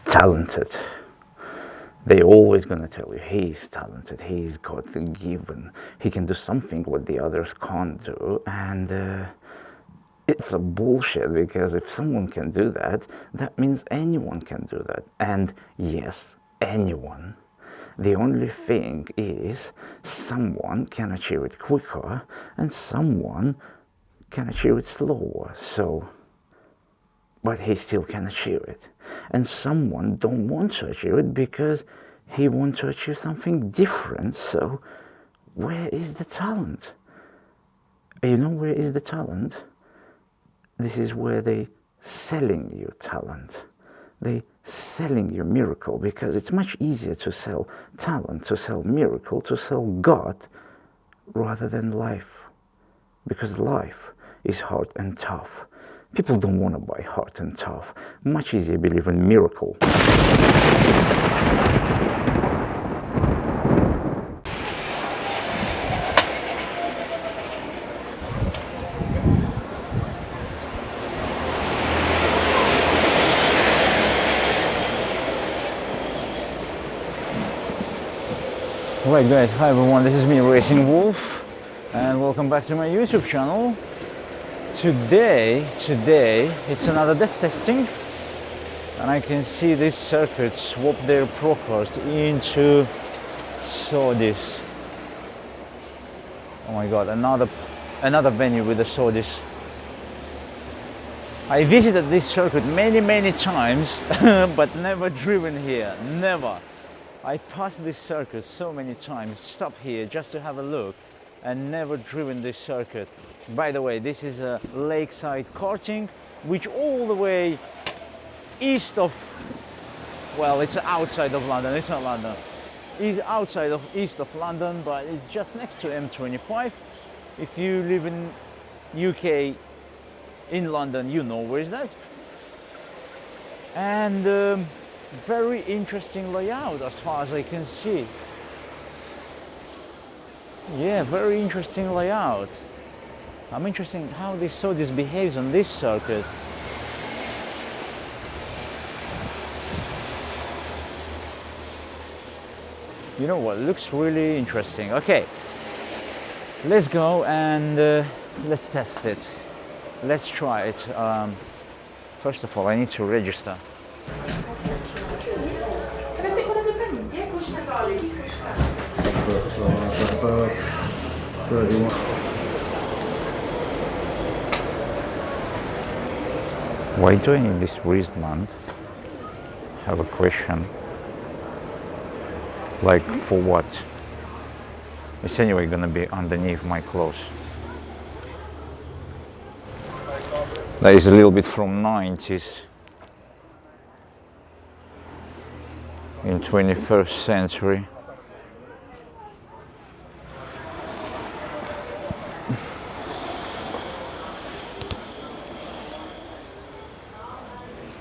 talented. They're always going to tell you he's talented, he's God-given, he can do something what the others can't do, and it's a bullshit, because if someone can do that, that means anyone can do that. And yes, anyone. The only thing is, someone can achieve it quicker and someone can achieve it slower. So, but he still can achieve it. And someone don't want to achieve it because he wants to achieve something different. So, where is the talent? You know where is the talent? This is where they selling you talent. They selling you miracle, because it's much easier to sell talent, to sell miracle, to sell God, rather than life. Because life is hard and tough. People don't want to buy hard and tough. Much easier believe in miracle. Right guys, hi everyone, this is me, Racing Wolf, and welcome back to my YouTube channel. Today it's another death testing, and I can see this circuit swap their pro cars into Saudis. Oh my god, another venue with the Saudis. I visited this circuit many times but never driven here, never. I passed this circuit so many times, stopped here just to have a look, and never driven this circuit. By the way, this is a lakeside karting, which all the way east of, well, it's outside of London, it's not London. It's outside of east of London, but it's just next to M25. If you live in UK, in London, you know where is that. And very interesting layout as far as I can see. Yeah, very interesting layout. I'm interested in how this Saudis behaves on this circuit. You know what, looks really interesting. Okay, let's go and let's test it. Let's try it. First of all, I need to register. Why do I need this wristband? I have a question. Like, for what? It's anyway gonna be underneath my clothes. That is a little bit from 90s. In 21st century.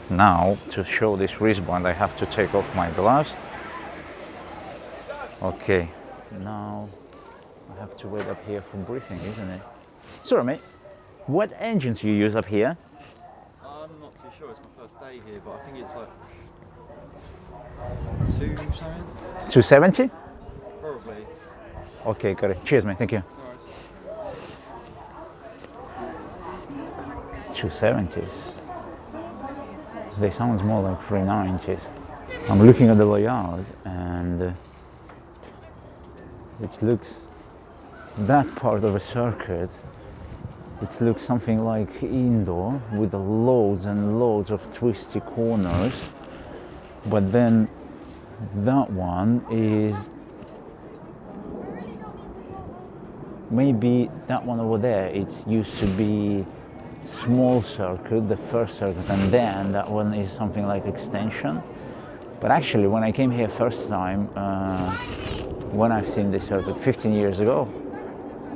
Now, to show this wristband, I have to take off my gloves. Okay, now I have to wait up here for briefing, isn't it? Sorry mate, what engines you use up here? I'm not too sure, it's my first day here, but I think it's like 2 something? 270? Probably. Okay, got it. Cheers mate, thank you. No 270s. They sound more like 390s. I'm looking at the layout and it looks, that part of a circuit, it looks something like indoor with loads and loads of twisty corners. But then that one is, maybe that one over there, it used to be small circuit, the first circuit, and then that one is something like extension. But actually when I came here first time, when I've seen this circuit 15 years ago,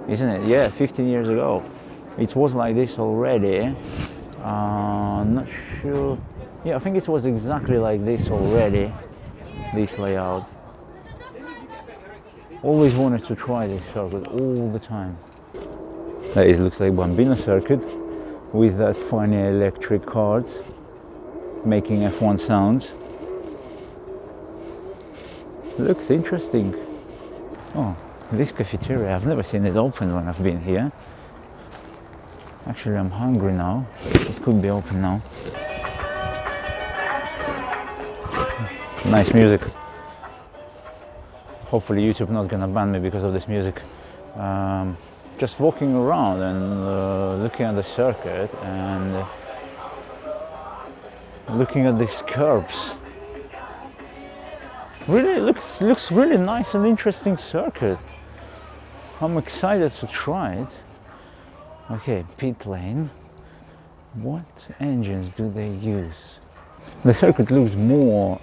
isn't it? Yeah, 15 years ago. It was like this already. Not sure. Yeah, I think it was exactly like this already, this layout. Always wanted to try this circuit all the time. That looks like Bambino circuit with that funny electric cards making F1 sounds. looks interesting. Oh, this cafeteria, I've never seen it open when I've been here. Actually, I'm hungry now. It could be open now. Nice music. Hopefully YouTube not gonna ban me because of this music. Just walking around and looking at the circuit and looking at these curves. Really looks really nice and interesting circuit. I'm excited to try it. Okay, pit lane. What engines do they use? The circuit looks more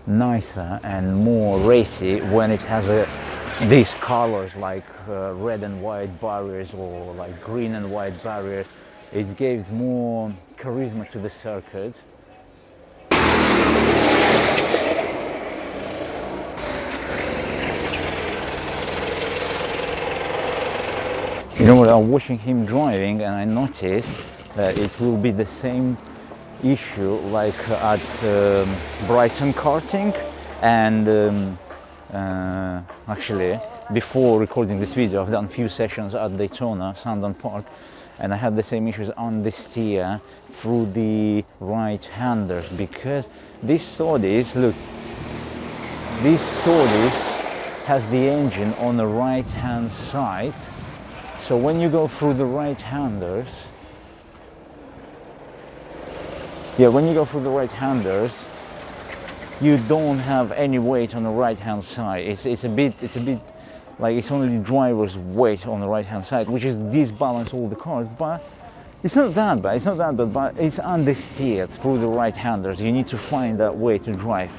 nicer and more racy when it has these colors like red and white barriers or like green and white barriers. It gives more charisma to the circuit. You know what, I'm watching him driving and I noticed that it will be the same issue like at Brighton karting, and actually before recording this video I've done a few sessions at Daytona, Sandon Park, and I had the same issues on the steer through the right-handers because this Saudis, look, this Saudis has the engine on the right-hand side, so when you go through the right-handers, when you go through the right-handers, you don't have any weight on the right-hand side. It's a bit like it's only the driver's weight on the right-hand side, which is disbalance all the cars. But it's not that bad. It's not that bad, but it's understeered through the right-handers. You need to find that way to drive.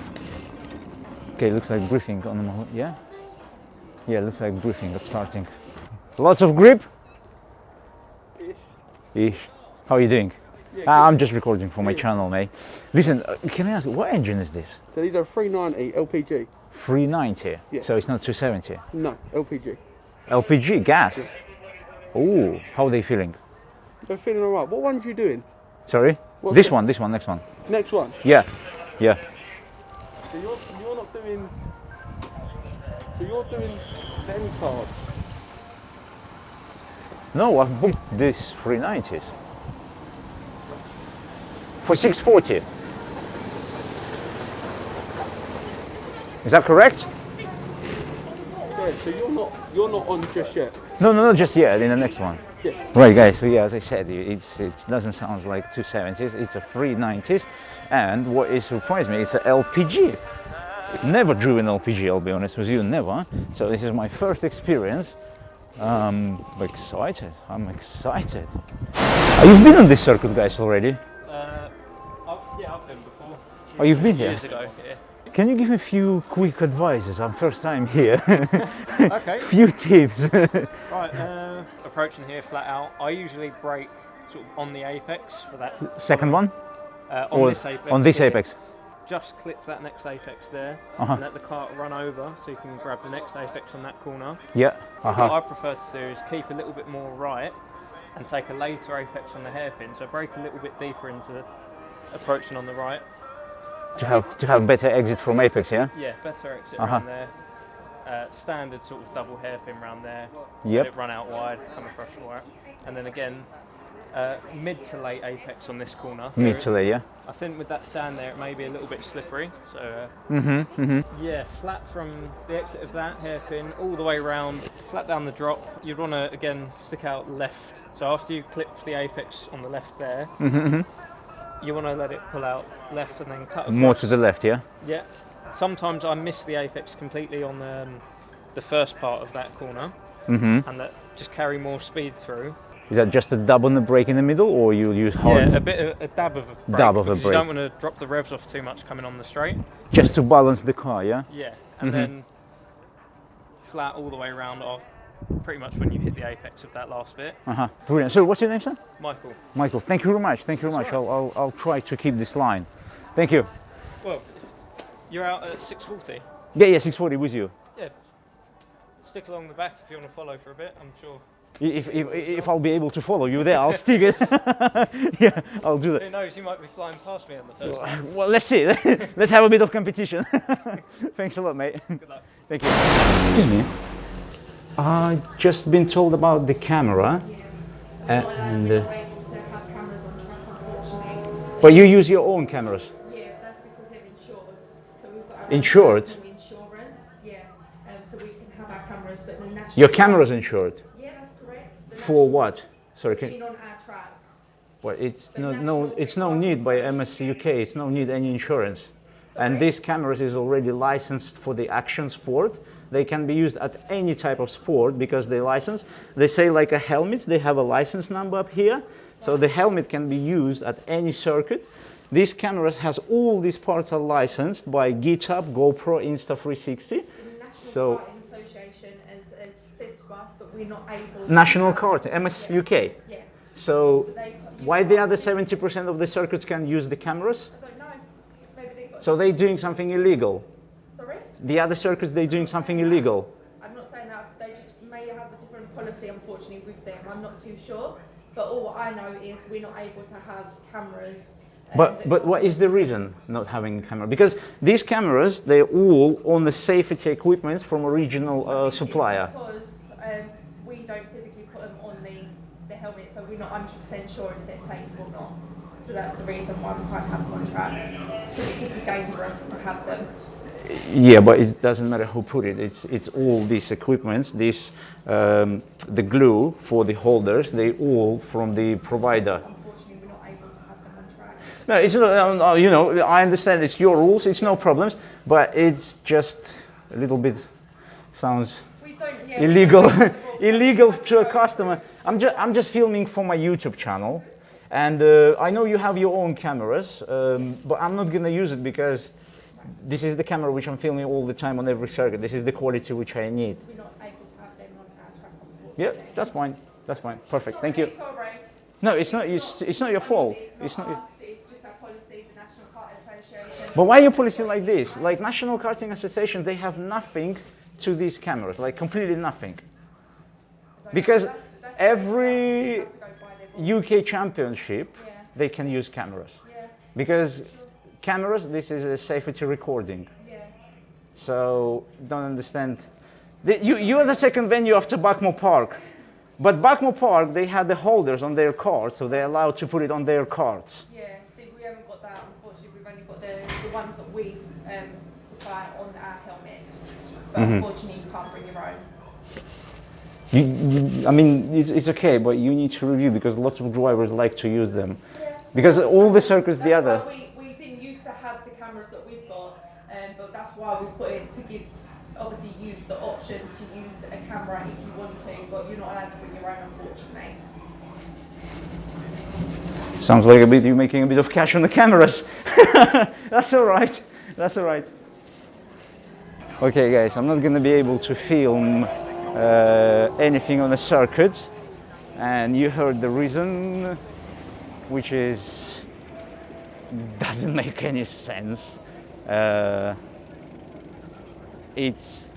Okay, looks like briefing on the yeah, looks like briefing at starting. Lots of grip. Ish. How are you doing? Yeah, I'm just recording for my channel, mate. Listen, can I ask, what engine is this? So these are 390 LPG. 390? Yeah. So it's not 270? No, LPG. LPG, gas? Yeah. Oh, how are they feeling? They're feeling alright. What ones are you doing? Sorry? This one, next one. Next one? Yeah. So you're not doing... So you're doing 10 cards? No, I've booked this 390s. For 640. Is that correct? Yeah, so you're not on just yet. No, not just yet, in the next one. Yeah. Right guys, so yeah, as I said, it doesn't sound like 270s, it's a 390s, and what is surprised me, it's a LPG. Never driven LPG, I'll be honest with you, never. So this is my first experience. I'm excited. You've been on this circuit, guys, already? Yeah, I've been before. Oh, you've been here? Years ago, yeah. Can you give me a few quick advices? I'm first time here. Okay. Few tips. Right, approaching here flat out. I usually brake sort of on the apex for that. Second one? This apex. On this here. apex? Just clip that next apex there Uh-huh. and let the cart run over so you can grab the next apex on that corner. Yeah. What I prefer to do is keep a little bit more right and take a later apex on the hairpin. So brake a little bit deeper into approaching on the right. To have better exit from apex, yeah? Yeah, better exit around there. Standard sort of double hairpin round there. Yep. Let it run out wide, come across right. And then again, mid to late apex on this corner. Mid to late, yeah? I think with that sand there, it may be a little bit slippery. So yeah, flat from the exit of that hairpin all the way around, flat down the drop. You'd want to again stick out left. So after you clip the apex on the left there, you want to let it pull out left and then cut across. More to the left, yeah? Yeah. Sometimes I miss the apex completely on the first part of that corner, and that just carry more speed through. Is that just a dab on the brake in the middle, or you'll use hard? Yeah, a dab of a brake. Dab of a brake. You don't want to drop the revs off too much coming on the straight. Just to balance the car, yeah? Yeah, and then flat all the way around off, pretty much when you hit the apex of that last bit. Brilliant. So what's your name, sir? Michael. Michael, thank you very much. Thank you very much. I'll try to keep this line. Thank you. Well, you're out at 6:40. Yeah, 640 with you. Yeah. Stick along the back if you want to follow for a bit. I'm sure If I'll be able to follow you there, I'll stick it. Yeah, I'll do that. Who knows, you might be flying past me on the first time. Well, let's see. Let's have a bit of competition. Thanks a lot, mate. Good luck. Thank you. Excuse me. I've just been told about the camera. And, We're not able to have cameras on track, unfortunately. but you use your own cameras. Yeah, that's because they're insured. So we've got our Insured? own insurance, yeah. So we can have our cameras, but the national. Your camera's insured. Yeah, that's correct. The For national- what? Sorry, can, Being on our track. well, it's The no, national it's no need by MSC UK. It's no need any insurance. And these cameras is already licensed for the action sport. They can be used at any type of sport because they license. They say like a helmet, they have a license number up here. So the helmet can be used at any circuit. These cameras has all these parts are licensed by GitHub, GoPro, Insta360. The National So- Karting Association has said to us that we're not able. National to Karting, MS UK. Yeah. So So they- why the other 70% of the circuits can use the cameras? I don't know. Maybe they got. So they're doing something illegal. Sorry? The other circuits, they're doing something illegal. I'm not saying that. They just may have a different policy, unfortunately, with them. I'm not too sure. But all I know is we're not able to have cameras. But what is the reason not having a camera? Because these cameras, they're all on the safety equipment from original supplier. Because we don't physically put them on the helmet, so we're not 100% sure if they're safe or not. So that's the reason why we can't have them on track. It's because it could be dangerous to have them. Yeah, but it doesn't matter who put it. It's all these equipments. The glue for the holders, they all from the provider. Unfortunately, we're not able to have them on track. No, it's not. You know, I understand it's your rules. It's no problems, but it's just a little bit sounds We don't, yeah, we illegal. don't have the rules. Illegal to a customer. I'm just filming for my YouTube channel, and I know you have your own cameras, but I'm not gonna use it because this is the camera which I'm filming all the time on every circuit. This is the quality which I need. We're not able to have them on our track, unfortunately. Yeah, that's fine. That's fine. Perfect. Thank you. Sorry. No, it's not. It's not your fault. It's not. us, it's just our policy, the National Karting Association. But why are you policing like this? Like National Karting Association, they have nothing to these cameras, like completely nothing. Because That's every have to go by their rules. UK championship, Yeah. they can use cameras. Yeah, Because cameras, this is a safety recording. yeah. So don't understand. You are the second venue after Buckmore Park. But Buckmore Park, they had the holders on their cards, so they're allowed to put it on their cards. Yeah, see, we haven't got that, unfortunately. We've only got the ones that we supply on our helmets. But unfortunately, you can't bring your own. I mean, it's okay, but you need to review because lots of drivers like to use them. Because all the circuits, the That's other. why we didn't used to have the cameras that we've got, but that's why we put it to give, obviously, use the option to use a camera if you want to, but you're not allowed to bring your own, unfortunately. Sounds like you're making a bit of cash on the cameras. That's all right. That's all right. Okay, guys, I'm not going to be able to film anything on the circuit, and you heard the reason, which is doesn't make any sense. It's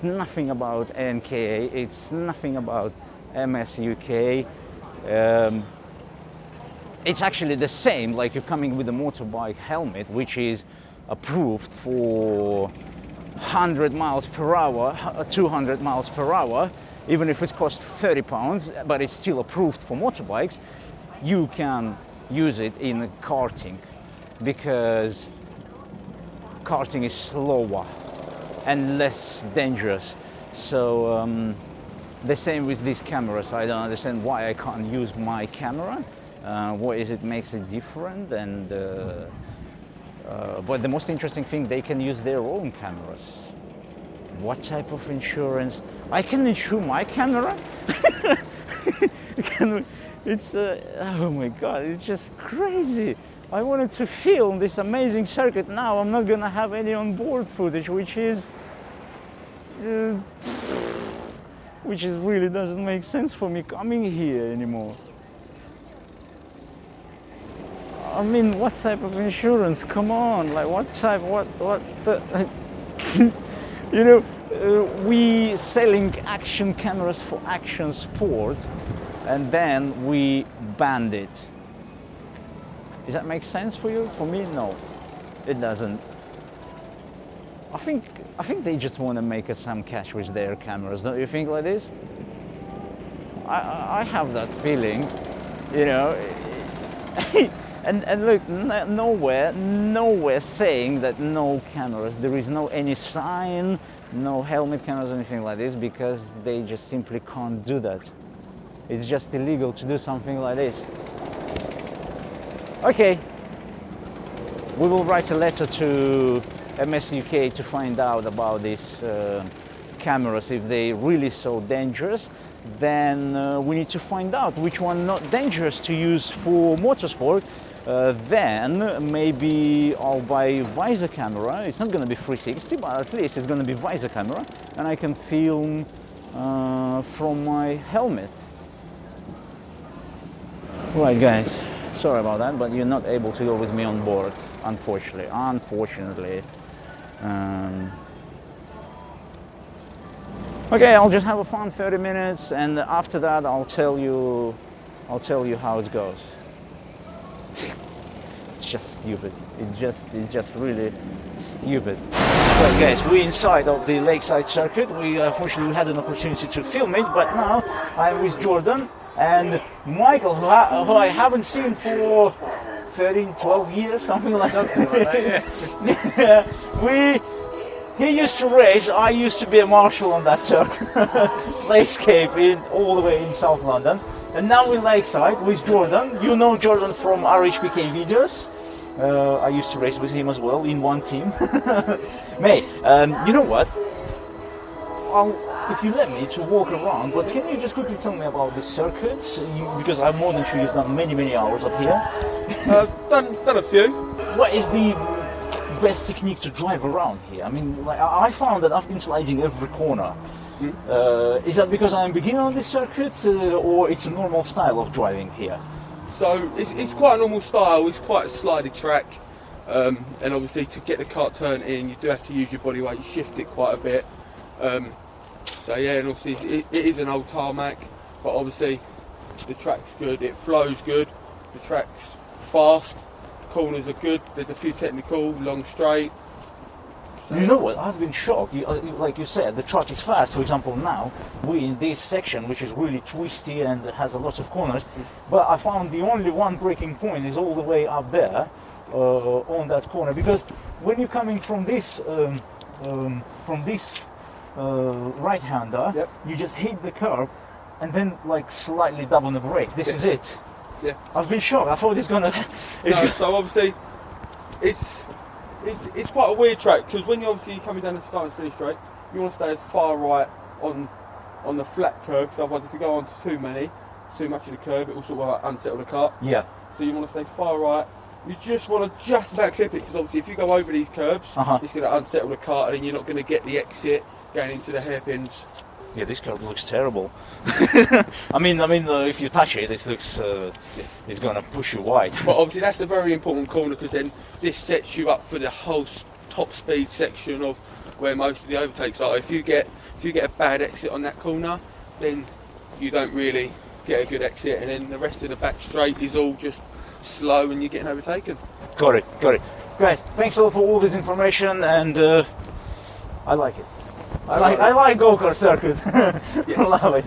nothing about NKA. It's nothing about MS UK. It's actually the same, like you're coming with a motorbike helmet, which is approved for 100 miles per hour, 200 miles per hour, even if it costs 30 pounds, but it's still approved for motorbikes. You can use it in karting because karting is slower and less dangerous. So the same with these cameras. I don't understand why I can't use my camera. What is it makes it different? And but the most interesting thing, they can use their own cameras. What type of insurance? I can insure my camera. It's oh my god, it's just crazy. I wanted to film this amazing circuit. Now I'm not gonna have any onboard footage, which is really doesn't make sense for me coming here anymore. I mean, what type of insurance? Come on, like what type? What the? You know, we selling action cameras for action sport, and then we banned it. Does that make sense for you? For me, no, it doesn't. I think they just want to make us some cash with their cameras. Don't you think like this? I have that feeling, you know. And look, nowhere saying that no cameras. There is no any sign, no helmet cameras, anything like this, because they just simply can't do that. It's just illegal to do something like this. Okay, we will write a letter to MSUK to find out about these cameras. If they really so dangerous, then we need to find out which one not dangerous to use for motorsport. Then maybe I'll buy visor camera. It's not going to be 360, but at least it's going to be visor camera, and I can film from my helmet. Right, guys, sorry about that, but you're not able to go with me on board, unfortunately. Okay, I'll just have a fun 30 minutes, and after that I'll tell you how it goes. It's just stupid. It's just really stupid. Right, guys, we're inside of the Lakeside circuit. We unfortunately had an opportunity to film it, but now I'm with Jordan and Michael, who I haven't seen for 13, 12 years, something like that. Yeah. He used to race. I used to be a marshal on that circuit, LSK, all the way in South London. And now we're Lakeside with Jordan. You know Jordan from RHPK videos. I used to race with him as well in one team. Mate, you know what? If you let me to walk around, but can you just quickly tell me about the circuits? Because I'm more than sure you've done many hours up here. Done a few. What is the best technique to drive around here? I mean, like, I found that I've been sliding every corner. Is that because I'm a beginner on this circuit, or it's a normal style of driving here? So it's quite a normal style. It's quite a slidey track, and obviously to get the kart turned in, you do have to use your body weight. You shift it quite a bit. So yeah, and obviously it is an old tarmac, but obviously the track's good. It flows good. The track's fast. Corners are good. There's a few technical, long straight. So. You know what? I've been shocked. Like you said, the track is fast. For example, now we're in this section, which is really twisty and has a lot of corners. But I found the only one breaking point is all the way up there on that corner. Because when you're coming from this right-hander, yep, you just hit the curb and then like slightly double the brakes. This is it. Yeah. I've been shocked. I thought it's gonna. So obviously, it's quite a weird track, because when you're obviously coming down the start and finish straight, you want to stay as far right on the flat curb, because otherwise if you go on to too much of the curb, it will sort of like unsettle the kart. Yeah. So you want to stay far right. You just want to just about clip it, because obviously if you go over these curbs, it's going to unsettle the kart, and then you're not going to get the exit going into the hairpins. Yeah, this curb looks terrible. I mean, if you touch it, it looks it's gonna push you wide. But obviously, that's a very important corner, because then this sets you up for the whole top speed section of where most of the overtakes are. If you get a bad exit on that corner, then you don't really get a good exit, and then the rest of the back straight is all just slow, and you're getting overtaken. Got it. Guys, thanks a lot for all this information, and I like it. I like go-kart circuits. Yes. I love it.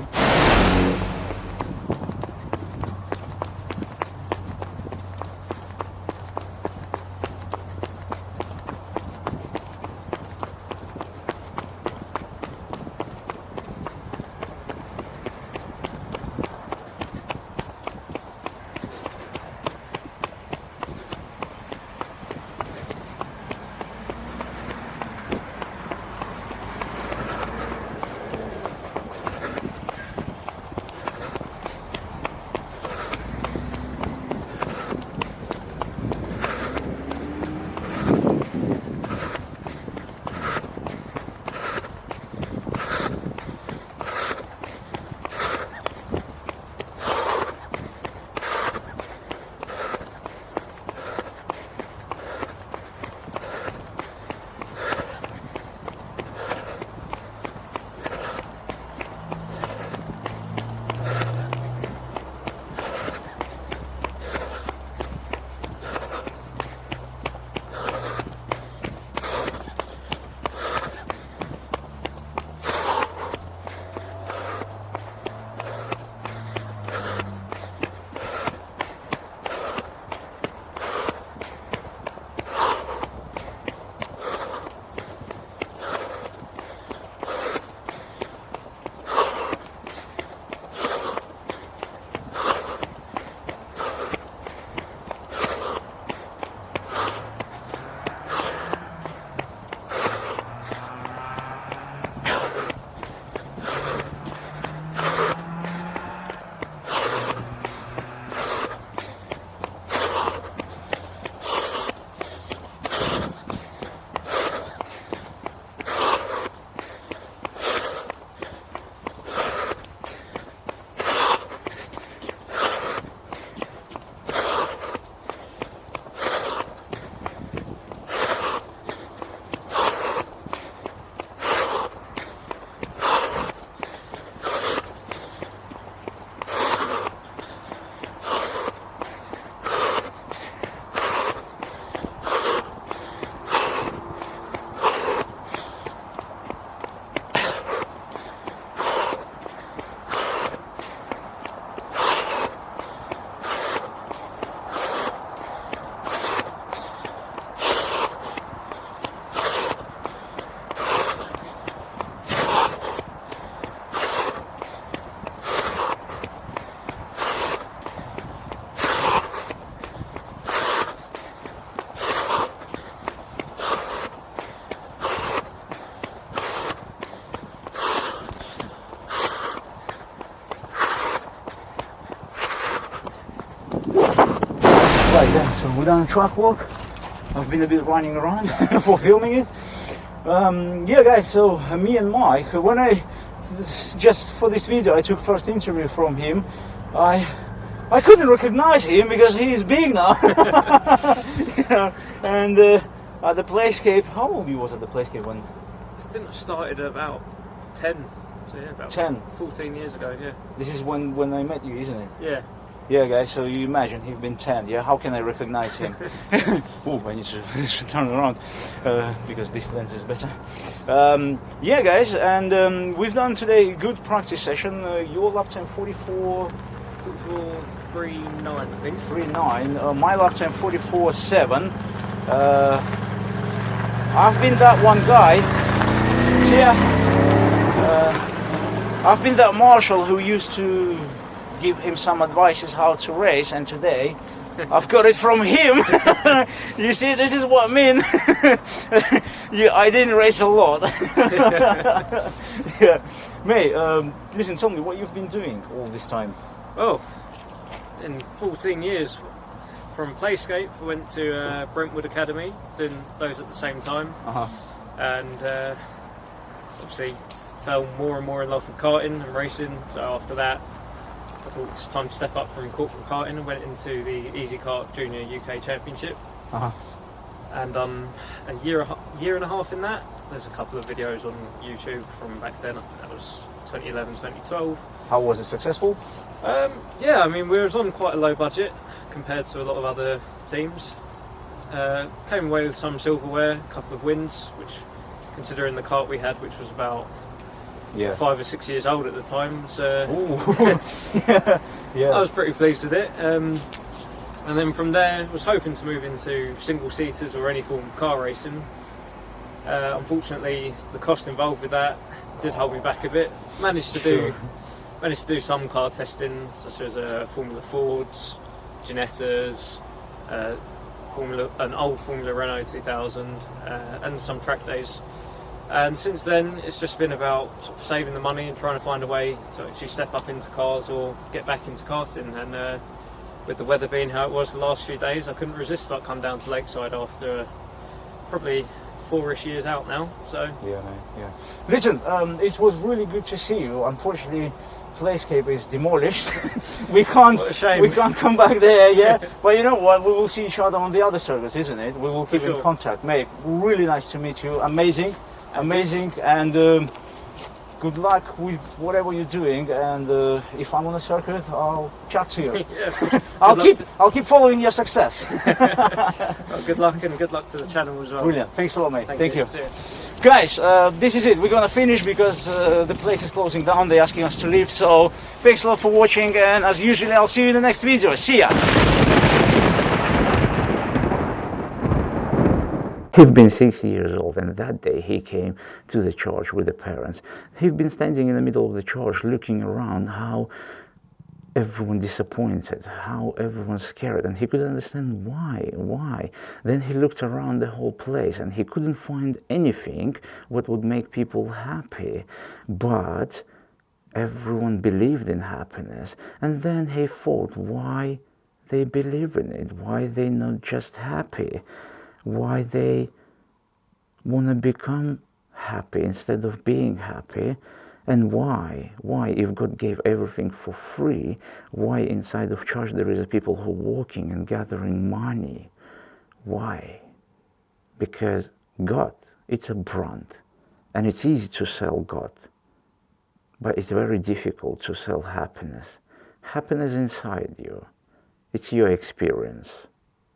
done a track walk. I've been a bit running around for filming it. Yeah guys, so me and Mike, when I just for this video I took first interview from him, I couldn't recognize him because he is big now. You know, and at the Playscape, how old he was at the Playscape when? I think I started at about 10, so yeah, about 10. 14 years ago, yeah. This is when I met you, isn't it? Yeah. Yeah, guys, so you imagine he's been 10, yeah? How can I recognize him? Oh, I need to turn around because this lens is better. Yeah, guys, and we've done today a good practice session. Your lap time 44... 44.39, I think. 39. My lap time 44.7. I've been that one guy. See, I've been that marshal who used to give him some advices how to race, and today I've got it from him. You see, this is what I mean. Yeah, I didn't race a lot. Yeah. Mate, listen, tell me what you've been doing all this time. Oh, in 14 years from Playscape, I went to Brentwood Academy, doing those at the same time, and obviously fell more and more in love with karting and racing. So after that, I thought it's time to step up from corporate karting and went into the Easy Kart Junior UK Championship. And done a year and a half in that. There's a couple of videos on YouTube from back then. I think that was 2011, 2012. How was it, successful? Yeah, I mean, we was on quite a low budget compared to a lot of other teams. Came away with some silverware, a couple of wins, which, considering the kart we had, which was about 5 or 6 years old at the time, so I was pretty pleased with it. And then from there, was hoping to move into single-seaters or any form of car racing. Unfortunately, the cost involved with that did hold me back a bit. Managed to do some car testing, such as Formula Fords, Ginettas, an old Formula Renault 2000, and some track days. And since then, it's just been about sort of saving the money and trying to find a way to actually step up into cars or get back into karting. And with the weather being how it was the last few days, I couldn't resist but come down to Lakeside after probably 4-ish years out now. So yeah, mate, yeah. Listen, it was really good to see you. Unfortunately, Playscape is demolished. we can't come back there, yeah. But you know what? We will see each other on the other circuits, isn't it? We will keep in contact, mate. Really nice to meet you. Amazing, and good luck with whatever you're doing. And if I'm on a circuit, I'll chat to you. I'll keep following your success. Well, good luck, and good luck to the channel as well. Brilliant. Thanks a lot, mate. Thank you. See you. Guys, this is it. We're gonna finish because the place is closing down. They're asking us to leave. So thanks a lot for watching, and as usual, I'll see you in the next video. See ya. He'd been 6 years old, and that day he came to the church with the parents. He'd been standing in the middle of the church looking around how everyone disappointed, how everyone scared, and he couldn't understand why. Then he looked around the whole place and he couldn't find anything what would make people happy, but everyone believed in happiness. And then he thought why they believe in it, why they not just happy, why they want to become happy instead of being happy. And why, if God gave everything for free, why inside of church there is people who are walking and gathering money? Why? Because God, it's a brand, and it's easy to sell God, but it's very difficult to sell happiness. Happiness inside you, it's your experience.